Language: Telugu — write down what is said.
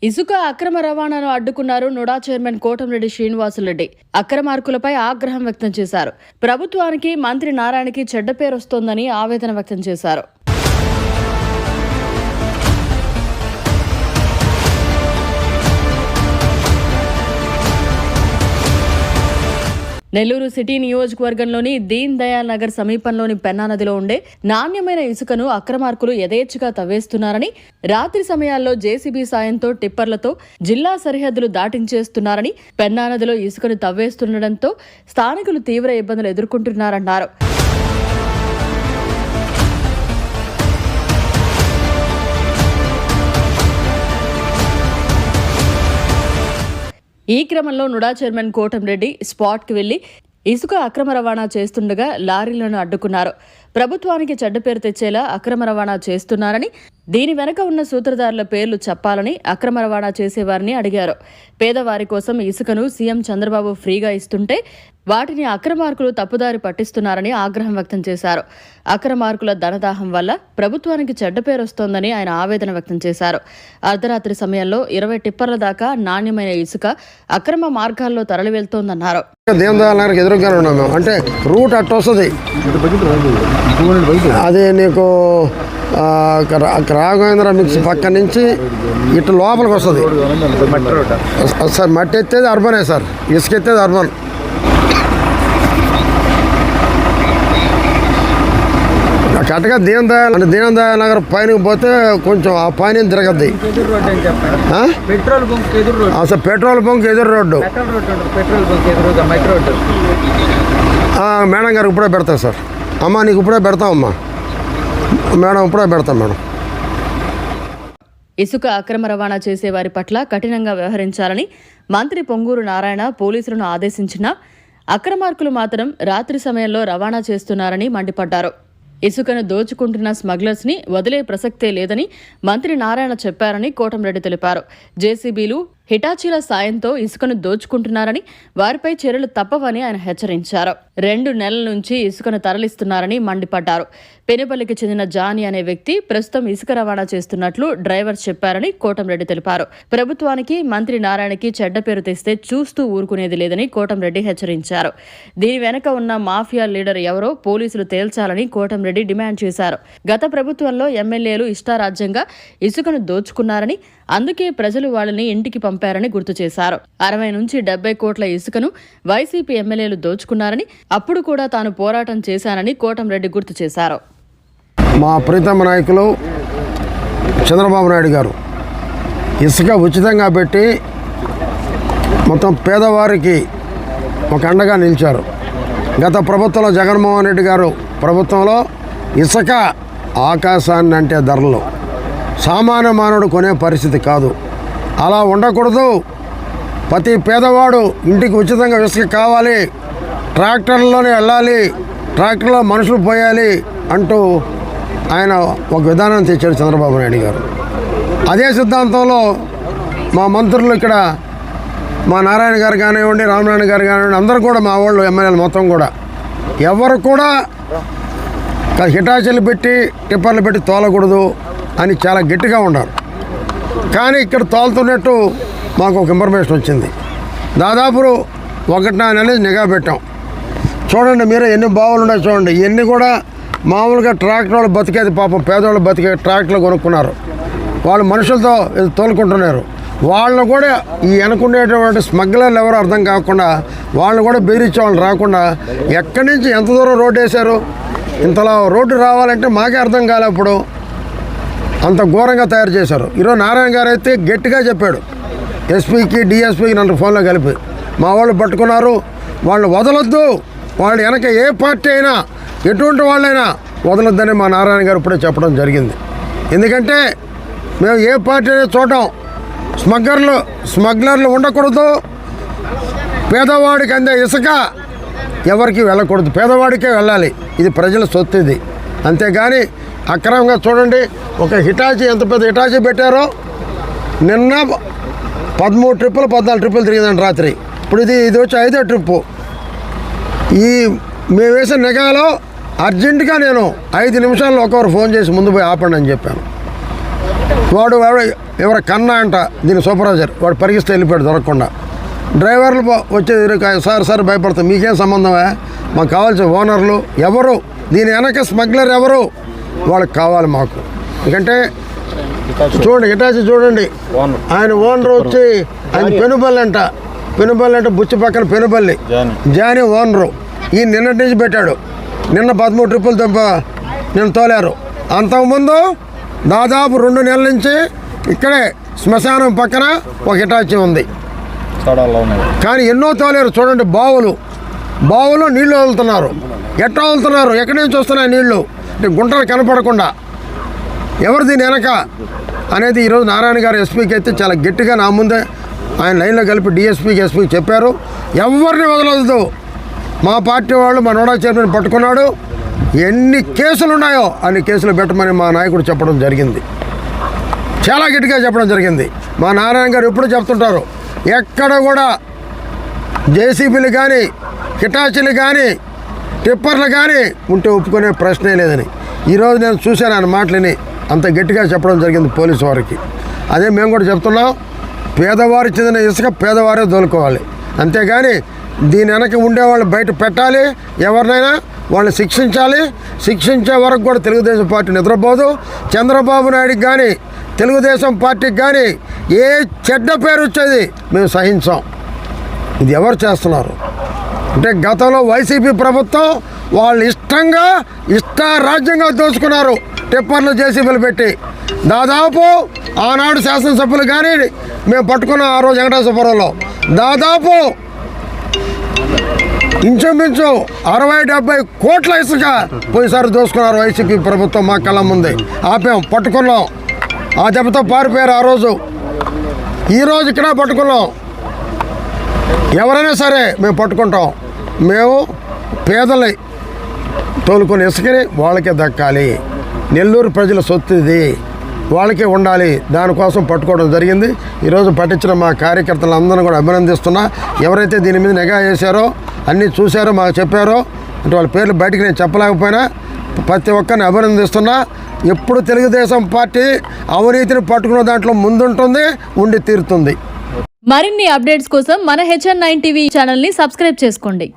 ఇసుక అక్రమ రవాణాను అడ్డుకున్నారు నుడా చైర్మన్ కోటంరెడ్డి శ్రీనివాసులరెడ్డి. అక్రమార్కులపై ఆగ్రహం వ్యక్తం చేశారు. ప్రభుత్వానికి, మంత్రి నారాయణకి చెడ్డ పేరొస్తోందని ఆవేదన వ్యక్తం చేశారు. నెల్లూరు సిటీ నియోజకవర్గంలోని దీన్ దయాల్ నగర్ సమీపంలోని పెన్నా నదిలో ఉండే నాణ్యమైన ఇసుకను అక్రమార్కులు యథేచ్ఛగా తవ్వేస్తున్నారని, రాత్రి సమయాల్లో జేసీబీ సాయంతో టిప్పర్లతో జిల్లా సరిహద్దులు దాటించేస్తున్నారని, పెన్నా నదిలో ఇసుకను తవ్వేస్తుండటంతో స్థానికులు తీవ్ర ఇబ్బందులు ఎదుర్కొంటున్నారన్నారు. ఈ క్రమంలో నుడా చైర్మన్ కోటంరెడ్డి స్పాట్కి వెళ్లి ఇసుక అక్రమ రవాణా చేస్తుండగా లారీలను అడ్డుకున్నారు. ప్రభుత్వానికి చెడ్డ పేరు తెచ్చేలా అక్రమ రవాణా చేస్తున్నారని, దీని వెనక ఉన్న సూత్రధారుల పేర్లు చెప్పాలని అక్రమ రవాణా చేసేవారిని అడిగారు. పేదవారి కోసం ఇసుకను సీఎం చంద్రబాబు ఫ్రీగా ఇస్తుంటే వాటిని అక్రమార్కులు తప్పుదారి పట్టిస్తున్నారని ఆగ్రహం వ్యక్తం చేశారు. అక్రమార్కుల ధనదాహం వల్ల ప్రభుత్వానికి చెడ్డ పేరు వస్తోందని ఆయన ఆవేదన వ్యక్తం చేశారు. అర్ధరాత్రి సమయంలో 20 టిప్పర్ల దాకా నాణ్యమైన ఇసుక అక్రమ మార్గాల్లో తరలి వెళ్తోందన్నారు. అంటే రూట్ అట్ట వస్తుంది, అది నీకు రాఘవేంద్ర మిక్స్ పక్క నుంచి ఇటు లోపలికి వస్తుంది సార్. మట్టి ఎత్తేది అర్బనే సార్, ఇసుక ఎత్తేది అర్బన్. కరెక్ట్గా దీన్ దయాల్ నగర్ పైన పోతే కొంచెం ఆ పైన తిరగద్ది. అసలు పెట్రోల్ బంక్ ఎదురు రోడ్డు. మేడం గారు ఇప్పుడే పెడతా సార్. అమ్మా నీకు ఇప్పుడే పెడతామమ్మా. మేడం ఇప్పుడే పెడతాం మేడం. ఇసుక అక్రమ రవాణా చేసే వారి పట్ల కఠినంగా వ్యవహరించాలని మంత్రి పొంగూరు నారాయణ పోలీసులను ఆదేశించినా అక్రమార్కులు మాత్రం రాత్రి సమయంలో రవాణా చేస్తున్నారని మండిపడ్డారు. ఇసుకను దోచుకుంటున్న స్మగ్లర్స్ ని వదిలే ప్రసక్తే లేదని మంత్రి నారాయణ చెప్పారని కోటంరెడ్డి తెలిపారు. జేసీబీలు, హిటాచీల సాయంతో ఇసుకను దోచుకుంటున్నారని, వారిపై చర్యలు తప్పవని ఆయన హెచ్చరించారు. 2 నెలల నుంచి ఇసుకను తరలిస్తున్నారని మండిపడ్డారు. పెనుపల్లికి చెందిన జానీ అనే వ్యక్తి ప్రస్తుతం ఇసుక రవాణా చేస్తున్నట్లు డ్రైవర్ చెప్పారని కోటంరెడ్డి తెలిపారు. ప్రభుత్వానికి, మంత్రి నారాయణకి చెడ్డ పేరు తెస్తే చూస్తూ ఊరుకునేది లేదని కోటంరెడ్డి హెచ్చరించారు. దీని వెనక ఉన్న మాఫియా లీడర్ ఎవరో పోలీసులు తేల్చాలని కోటంరెడ్డి డిమాండ్ చేశారు. గత ప్రభుత్వంలో ఎమ్మెల్యేలు ఇష్టారాజ్యంగా ఇసుకను దోచుకున్నారని, అందుకే ప్రజలు వాళ్ళని ఇంటికి పంపారని గుర్తు చేశారు. 60 నుంచి 70 కోట్ల ఇసుకను వైసీపీ ఎమ్మెల్యేలు దోచుకున్నారని, అప్పుడు కూడా తాను పోరాటం చేశానని కోటంరెడ్డి గుర్తు చేశారు. మా ప్రీతమ నాయకులు చంద్రబాబు నాయుడు గారు ఇసుక ఉచితంగా పెట్టి మొత్తం పేదవారికి ఒక అండగా నిలిచారు. గత ప్రభుత్వంలో జగన్మోహన్ రెడ్డి గారు ప్రభుత్వంలో ఇసుక ఆకాశాన్ని అంటే ధరలు సామాన్య మానవుడు కొనే పరిస్థితి కాదు. అలా ఉండకూడదు. ప్రతి పేదవాడు ఇంటికి ఉచితంగా ఇసుక కావాలి, ట్రాక్టర్లోనే వెళ్ళాలి, ట్రాక్టర్లో మనుషులు పోయాలి అంటూ ఆయన ఒక విధానం తెచ్చాడు చంద్రబాబు నాయుడు గారు. అదే సిద్ధాంతంలో మా మంత్రులు ఇక్కడ మా నారాయణ గారు కానివ్వండి, రామనారాయణ గారు కానివ్వండి, అందరూ కూడా మా వాళ్ళు ఎమ్మెల్యేలు మొత్తం కూడా ఎవరు కూడా హిటాచీలు పెట్టి టిప్పర్లు పెట్టి తోలకూడదు అని చాలా గట్టిగా ఉన్నారు. కానీ ఇక్కడ తోలుతున్నట్టు మాకు ఒక ఇన్ఫర్మేషన్ వచ్చింది. దాదాపు 1.5 నెలలు నిఘా పెట్టాం. చూడండి మీరే ఎన్ని బావులు ఉన్నాయో చూడండి. ఇవన్నీ కూడా మామూలుగా ట్రాక్టర్ వాళ్ళు బతికేది, పాపం పేదవాళ్ళు బతికే ట్రాక్టర్లు కొనుక్కున్నారు. వాళ్ళు మనుషులతో తోలుకుంటున్నారు. వాళ్ళని కూడా ఈ వెనుకుండేటువంటి స్మగ్లర్లు ఎవరు అర్థం కాకుండా వాళ్ళని కూడా బెదిరించే వాళ్ళు రాకుండా ఎక్కడి నుంచి ఎంత దూరం రోడ్డు వేశారు. ఇంతలా రోడ్డు రావాలంటే మాకే అర్థం కాలేప్పుడు అంత ఘోరంగా తయారు చేశారు. ఈరోజు నారాయణ గారు అయితే గట్టిగా చెప్పాడు, ఎస్పీకి డిఎస్పీకి నన్ను ఫోన్లో కలిపి మా వాళ్ళు పట్టుకున్నారు, వాళ్ళు వదలొద్దు, వాళ్ళు వెనక ఏ పార్టీ అయినా ఎటువంటి వాళ్ళైనా వదలొద్దని మా నారాయణ గారు ఇప్పుడే చెప్పడం జరిగింది. ఎందుకంటే మేము ఏ పార్టీ అయినా చూడటం, స్మగ్లర్లు ఉండకూడదు, పేదవాడికి అందే ఇసుక ఎవరికి వెళ్ళకూడదు, పేదవాడికే వెళ్ళాలి. ఇది ప్రజల సొత్తు. ఇది అంతేగాని అక్రమంగా చూడండి. ఒక హిటాచీ ఎంత పెద్ద హిటాచీ పెట్టారో నిన్న 13 ట్రిప్పులు 14 ట్రిప్పులు తిరిగిందండి రాత్రి. ఇప్పుడు ఇది వచ్చి 5వ ట్రిప్పు. మేము వేసిన నిఘాలో అర్జెంటుగా నేను 5 నిమిషాల్లో ఒకరు ఫోన్ చేసి ముందు పోయి ఆపండి అని చెప్పాను. వాడు ఎవరి కన్నా అంట దీని సూపర్వైజర్, వాడు పరిగిస్తే వెళ్ళిపోయాడు దొరకకుండా. డ్రైవర్లు వచ్చి సార్ భయపడతాం, మీకేం సంబంధమే, మాకు కావాల్సిన ఓనర్లు ఎవరు, దీని వెనక స్మగ్లర్ ఎవరు, వాళ్ళకి కావాలి మాకు. ఎందుకంటే చూడండి హిటాచి చూడండి, ఆయన ఓనర్ వచ్చి ఆయన పెనుబల్లి అంటే బుచ్చి పక్కన పెనుబల్లి జానీ ఓనరు. ఈ నిన్నటి నుంచి పెట్టాడు, నిన్న 13 ట్రిప్పులు నిన్న తోలారు. అంతకుముందు దాదాపు 2 నెలల నుంచి ఇక్కడే శ్మశానం పక్కన ఒక హిటాచి ఉంది, కానీ ఎన్నో తోలేరు. చూడండి బావులు నీళ్లు వదులుతున్నారు. ఎట్లా వదులుతున్నారు, ఎక్కడి నుంచి వస్తున్నాయి నీళ్లు, గుంటలు కనపడకుండా. ఎవరు దీని వెనక అనేది ఈరోజు నారాయణ గారు ఎస్పీకి అయితే చాలా గట్టిగా నా ముందే ఆయన లైన్లో కలిపి డిఎస్పీకి ఎస్పీకి చెప్పారు, ఎవరిని వదలదు. మా పార్టీ వాళ్ళు మా నోడా చైర్మన్ పట్టుకున్నాడు, ఎన్ని కేసులు ఉన్నాయో అన్ని కేసులు పెట్టమని మా నాయకుడు చెప్పడం జరిగింది, చాలా గట్టిగా చెప్పడం జరిగింది. మా నారాయణ గారు ఎప్పుడు చెప్తుంటారు, ఎక్కడ కూడా జేసీబీలు కానీ హిటాచీలు కానీ టిప్పర్లు కానీ ఉంటే ఒప్పుకునే ప్రశ్నే లేదని ఈరోజు నేను చూశాను ఆయన మాటలని. అంత గట్టిగా చెప్పడం జరిగింది పోలీసు వారికి. అదే మేము కూడా చెప్తున్నాం, పేదవారికి చెందిన ఇసుక పేదవారే దోలుకోవాలి, అంతేగాని దీని వెనక ఉండేవాళ్ళు బయట పెట్టాలి, ఎవరినైనా వాళ్ళని శిక్షించాలి. శిక్షించే వరకు కూడా తెలుగుదేశం పార్టీ నిద్రపోదు. చంద్రబాబు నాయుడికి కానీ తెలుగుదేశం పార్టీకి కానీ ఏ చెడ్డ పేరు వచ్చేది మేము సహించాం. ఇది ఎవరు చేస్తున్నారు అంటే గతంలో వైసీపీ ప్రభుత్వం వాళ్ళు ఇష్టారాజ్యంగా దోచుకున్నారు, టిప్పర్లు జేసీబీలు పెట్టి. దాదాపు ఆనాడు శాసనసభ్యులు కానీ మేము పట్టుకున్న ఆ రోజు వెంకటేశ్వరపురంలో దాదాపు ఇంచుమించు 60-70 కోట్ల ఇసుక పోయిసారి దోసుకున్నారు వైసీపీ ప్రభుత్వం. మా కళ్ళ ముందే ఆపాం, పట్టుకున్నాం, ఆ దెబ్బతో పారిపోయారు ఆ రోజు. ఈరోజు ఇక్కడ పట్టుకున్నాం, ఎవరైనా సరే మేము పట్టుకుంటాం. మేము పేదలై తోలుకొని ఇసుకని వాళ్ళకే దక్కాలి, నెల్లూరు ప్రజల సొత్తు ఇది, వాళ్ళకే ఉండాలి, దానికోసం పట్టుకోవడం జరిగింది. ఈరోజు పట్టించిన మా కార్యకర్తలందరూ కూడా అభినందిస్తున్నా. ఎవరైతే దీని మీద నిఘా చేశారో అన్నీ చూశారో మాకు చెప్పారో అంటే వాళ్ళ పేర్లు బయటికి నేను చెప్పలేకపోయినా ప్రతి ఒక్కరిని అభినందిస్తున్నా. ఎప్పుడు తెలుగుదేశం పార్టీ అవినీతిని పట్టుకున్న దాంట్లో ముందుంటుంది, ఉండి తీరుతుంది. మరిన్ని అప్డేట్స్ కోసం మన HN9 టీవీ ఛానల్ని సబ్స్క్రైబ్ చేసుకోండి.